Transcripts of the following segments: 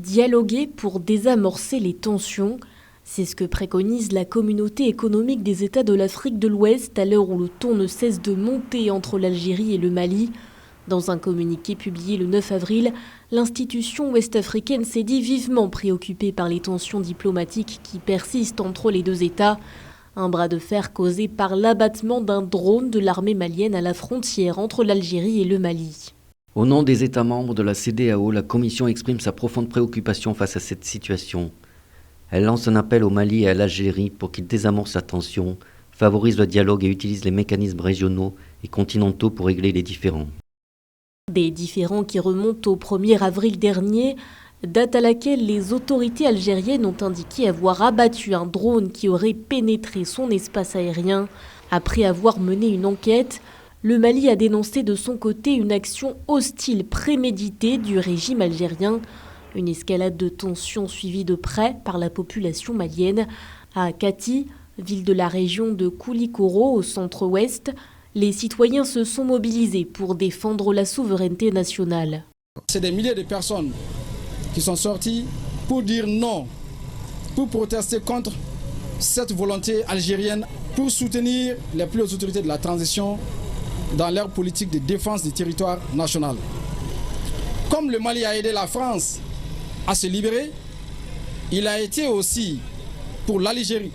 Dialoguer pour désamorcer les tensions, c'est ce que préconise la communauté économique des États de l'Afrique de l'Ouest à l'heure où le ton ne cesse de monter entre l'Algérie et le Mali. Dans un communiqué publié le 9 avril, l'institution ouest-africaine s'est dit vivement préoccupée par les tensions diplomatiques qui persistent entre les deux États. Un bras de fer causé par l'abattement d'un drone de l'armée malienne à la frontière entre l'Algérie et le Mali. Au nom des États membres de la CEDEAO, la Commission exprime sa profonde préoccupation face à cette situation. Elle lance un appel au Mali et à l'Algérie pour qu'ils désamorcent la tension, favorisent le dialogue et utilisent les mécanismes régionaux et continentaux pour régler les différends. Des différends qui remontent au 1er avril dernier, date à laquelle les autorités algériennes ont indiqué avoir abattu un drone qui aurait pénétré son espace aérien. Après avoir mené une enquête, le Mali a dénoncé de son côté une action hostile préméditée du régime algérien. Une escalade de tensions suivie de près par la population malienne. À Kati, ville de la région de Koulikoro au centre-ouest, les citoyens se sont mobilisés pour défendre la souveraineté nationale. C'est des milliers de personnes qui sont sorties pour dire non, pour protester contre cette volonté algérienne, pour soutenir les plus hautes autorités de la transition dans leur politique de défense du territoire national. Comme le Mali a aidé la France à se libérer, il a été aussi pour l'Algérie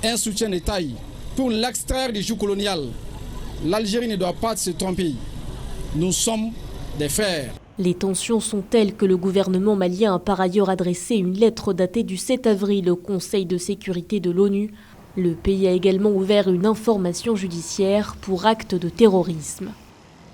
un soutien de taille pour l'extraire du joug colonial. L'Algérie ne doit pas se tromper. Nous sommes des frères. Les tensions sont telles que le gouvernement malien a par ailleurs adressé une lettre datée du 7 avril au Conseil de sécurité de l'ONU. Le pays a également ouvert une information judiciaire pour acte de terrorisme.